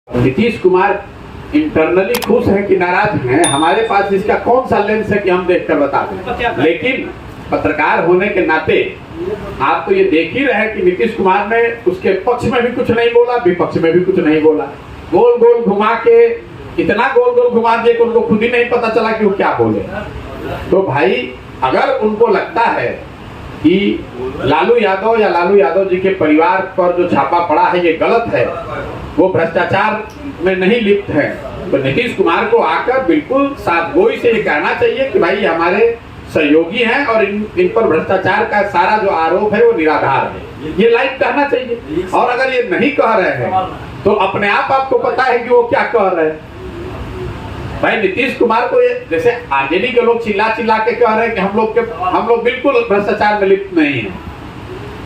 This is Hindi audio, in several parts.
नीतीश कुमार इंटरनली खुश है कि नाराज हैं, हमारे पास इसका कौन सा लेंस है कि हम देखकर बता दें। लेकिन पत्रकार होने के नाते आप तो ये देख ही रहे कि नीतीश कुमार ने उसके पक्ष में भी कुछ नहीं बोला, विपक्ष में भी कुछ नहीं बोला। गोल गोल घुमा के, इतना गोल गोल घुमा दिए कि उनको खुद ही नहीं पता चला कि वो क्या बोले। तो भाई अगर उनको लगता है कि लालू यादव या लालू यादव जी के परिवार पर जो छापा पड़ा है ये गलत है, वो भ्रष्टाचार में नहीं लिप्त है, तो नीतीश कुमार को आकर बिल्कुल साफगोई से ये कहना चाहिए कि भाई हमारे सहयोगी हैं और इन पर भ्रष्टाचार का सारा जो आरोप है वो निराधार है, ये लाइव कहना चाहिए। और अगर ये नहीं कह रहे हैं तो अपने आप आपको पता है कि वो क्या कह रहे हैं। भाई नीतीश कुमार को ये, जैसे आरजेडी के लोग चिल्ला चिल्ला के कह रहे हैं कि हम लोग बिल्कुल भ्रष्टाचार में लिप्त नहीं है,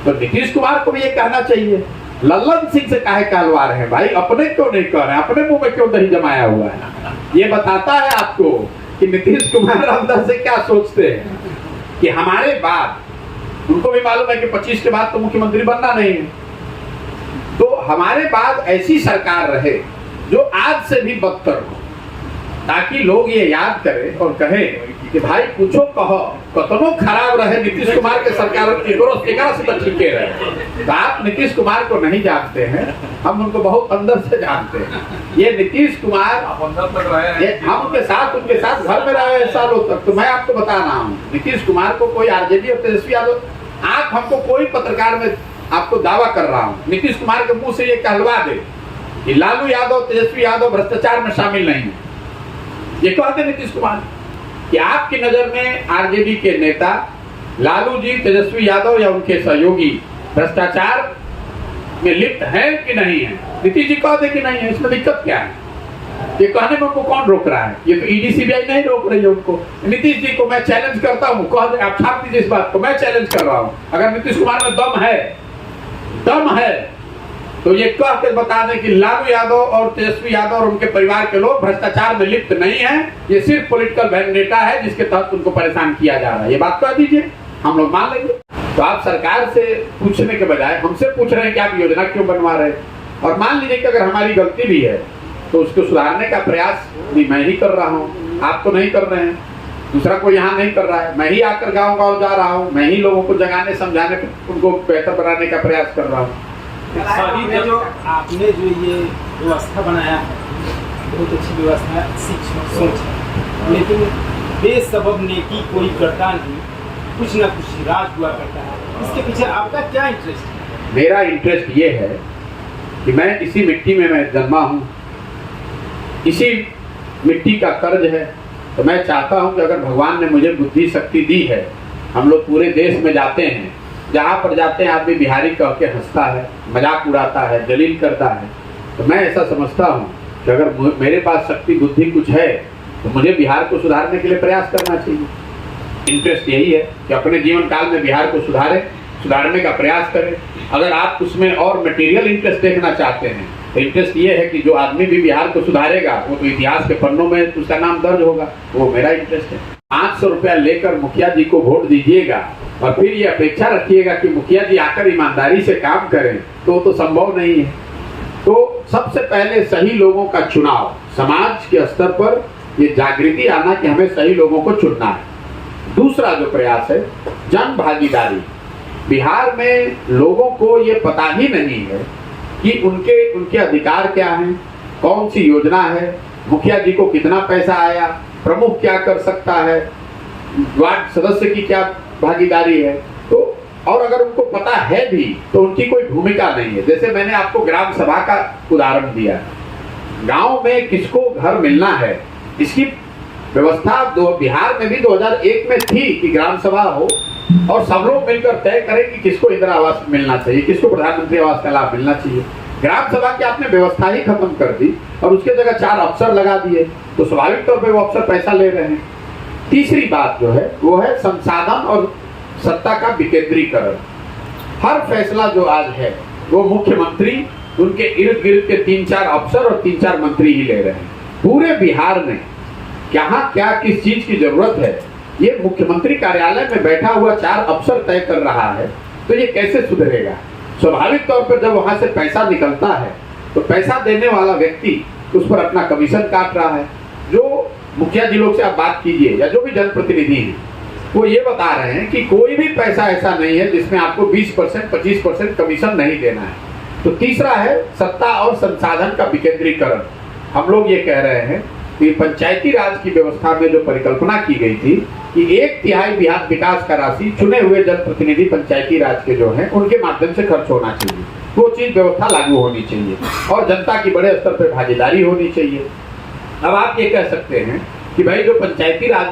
तो नीतीश कुमार को भी ये कहना चाहिए। लल्लन सिंह से काहे कहलवा रहे हैं भाई, अपने क्यों नहीं कह रहे हैं, अपने मुंह में क्यों दही जमाया हुआ है। ये बताता है आपको कि नीतीश कुमार अंदर से क्या सोचते हैं कि हमारे बाद, उनको भी मालूम है कि 25 के बाद तो मुख्यमंत्री बनना नहीं है, तो हमारे बाद ऐसी सरकार रहे जो आज से भी बदतर हो, ताकि लोग ये याद करें और कहें कि भाई कुछो कहो, कतनो खराब रहे नीतीश कुमार के सरकार से तो ठीक रहे। तो आप नीतीश कुमार को नहीं जानते हैं, हम उनको बहुत अंदर से जानते हैं। ये नीतीश कुमार हम उनके साथ घर में रहे सालों तक, तो मैं आपको बता रहा हूँ नीतीश कुमार को कोई आरजेडी और तेजस्वी यादव, आप हमको कोई पत्रकार में आपको दावा कर रहा हूँ नीतीश कुमार के मुंह से ये कहलवा दे कि लालू यादव तेजस्वी यादव भ्रष्टाचार में शामिल नहीं है, ये कहते नीतीश कुमार कि आपकी नजर में आरजेडी के नेता लालू जी, तेजस्वी यादव या उनके सहयोगी भ्रष्टाचार में लिप्त हैं कि नहीं है, नीतीश जी कहते कि नहीं है, इसमें दिक्कत क्या है? ये कहने में उनको कौन रोक रहा है? ये तो ईडी सीबीआई नहीं रोक रही है उनको। नीतीश जी को मैं चैलेंज करता हूँ, कह दे आप छाप दीजिए इस बात को, मैं चैलेंज कर रहा हूँ। अगर नीतीश कुमार में दम है तो ये कह के बता दें कि लालू यादव और तेजस्वी यादव और उनके परिवार के लोग भ्रष्टाचार में लिप्त नहीं है, ये सिर्फ पॉलिटिकल वेंडेटा है जिसके तहत उनको परेशान किया जा रहा है। ये बात कह दीजिए, हम लोग मान लेंगे। तो आप सरकार से पूछने के बजाय हमसे पूछ रहे हैं कि आप योजना क्यों बनवा रहे हैं। और मान लीजिए कि अगर हमारी गलती भी है तो उसको सुधारने का प्रयास भी मैं ही कर रहा हूँ, आप तो नहीं कर रहे हैं, दूसरा कोई यहाँ नहीं कर रहा है। मैं ही आकर गाँव जा रहा हूँ, मैं ही लोगों को जगाने समझाने, उनको बेहतर बनाने का प्रयास कर रहा हूँ। सभी में जो आपने जो ये व्यवस्था बनाया है बहुत अच्छी व्यवस्था है, सोच है, लेकिन बेसबब नेकी कोई करता नहीं, कुछ ना कुछ राज हुआ करता है। इसके पीछे आपका क्या इंटरेस्ट है? मेरा इंटरेस्ट ये है कि मैं इसी मिट्टी में मैं जन्मा हूँ, इसी मिट्टी का कर्ज है, तो मैं चाहता हूँ कि अगर भगवान ने मुझे बुद्धि शक्ति दी है, हम लोग पूरे देश में जाते हैं, जहाँ पर जाते हैं आदमी बिहारी कह के हंसता है, मजाक उड़ाता है, जलील करता है, तो मैं ऐसा समझता हूँ कि अगर मेरे पास शक्ति बुद्धि कुछ है तो मुझे बिहार को सुधारने के लिए प्रयास करना चाहिए। इंटरेस्ट यही है कि अपने जीवन काल में बिहार को सुधारने का प्रयास करें। अगर आप उसमें और मटेरियल इंटरेस्ट देखना चाहते हैं तो इंटरेस्ट ये है कि जो आदमी भी बिहार को सुधारेगा वो तो इतिहास के पन्नों में उसका नाम दर्ज होगा, वो मेरा इंटरेस्ट है। 500 रुपया लेकर मुखिया जी को वोट दीजिएगा और फिर ये अपेक्षा रखिएगा कि मुखिया जी आकर ईमानदारी से काम करें, तो संभव नहीं है। तो सबसे पहले सही लोगों का चुनाव, समाज के स्तर पर ये जागृति आना कि हमें सही लोगों को चुनना है। दूसरा जो प्रयास है जन भागीदारी। बिहार में लोगों को ये पता ही नहीं है कि उनके अधिकार क्या हैं, कौन सी योजना है, मुखिया जी को कितना पैसा आया, प्रमुख क्या कर सकता है, वार्ड सदस्य की क्या भागीदारी है। तो और अगर उनको पता है भी तो उनकी कोई भूमिका नहीं है। जैसे मैंने आपको ग्राम सभा का उदाहरण दिया, गांव में किसको घर मिलना है, इसकी व्यवस्था बिहार में भी 2001 में थी कि ग्राम सभा हो और सब लोग मिलकर तय करें कि किसको इंदिरा आवास मिलना चाहिए, किसको प्रधानमंत्री आवास का लाभ मिलना चाहिए। ग्राम सभा की आपने व्यवस्था ही खत्म कर दी और उसके जगह 4 अफसर लगा दिए, तो स्वाभाविक तौर पे वो अफसर पैसा ले रहे हैं। तीसरी बात जो है वो है संसाधन और सत्ता का विकेंद्रीकरण। हर फैसला जो आज है वो मुख्यमंत्री, उनके इर्द गिर्द के 3-4 अफसर और 3-4 मंत्री ही ले रहे हैं। पूरे बिहार में कहाँ क्या किस चीज की जरूरत है ये मुख्यमंत्री कार्यालय में बैठा हुआ 4 अफसर तय कर रहा है, तो ये कैसे सुधरेगा? स्वाभाविक तौर पर जब वहां से पैसा निकलता है तो पैसा देने वाला व्यक्ति उस पर अपना कमीशन काट रहा है। जो मुखिया जी लोग से आप बात कीजिए या जो भी जनप्रतिनिधि हैं, वो ये बता रहे हैं कि कोई भी पैसा ऐसा नहीं है जिसमें आपको 20% 25% कमीशन नहीं देना है। तो तीसरा है सत्ता और संसाधन का विकेंद्रीकरण। हम लोग ये कह रहे हैं कि पंचायती राज की व्यवस्था में जो परिकल्पना की गई थी कि 1/3 विकास का राशि चुने हुए जनप्रतिनिधि पंचायती राज के जो हैं उनके माध्यम से खर्च होना चाहिए, वो चीज व्यवस्था लागू होनी चाहिए और जनता की बड़े स्तर पर भागीदारी होनी चाहिए। अब आप ये कह सकते हैं कि भाई जो पंचायती राज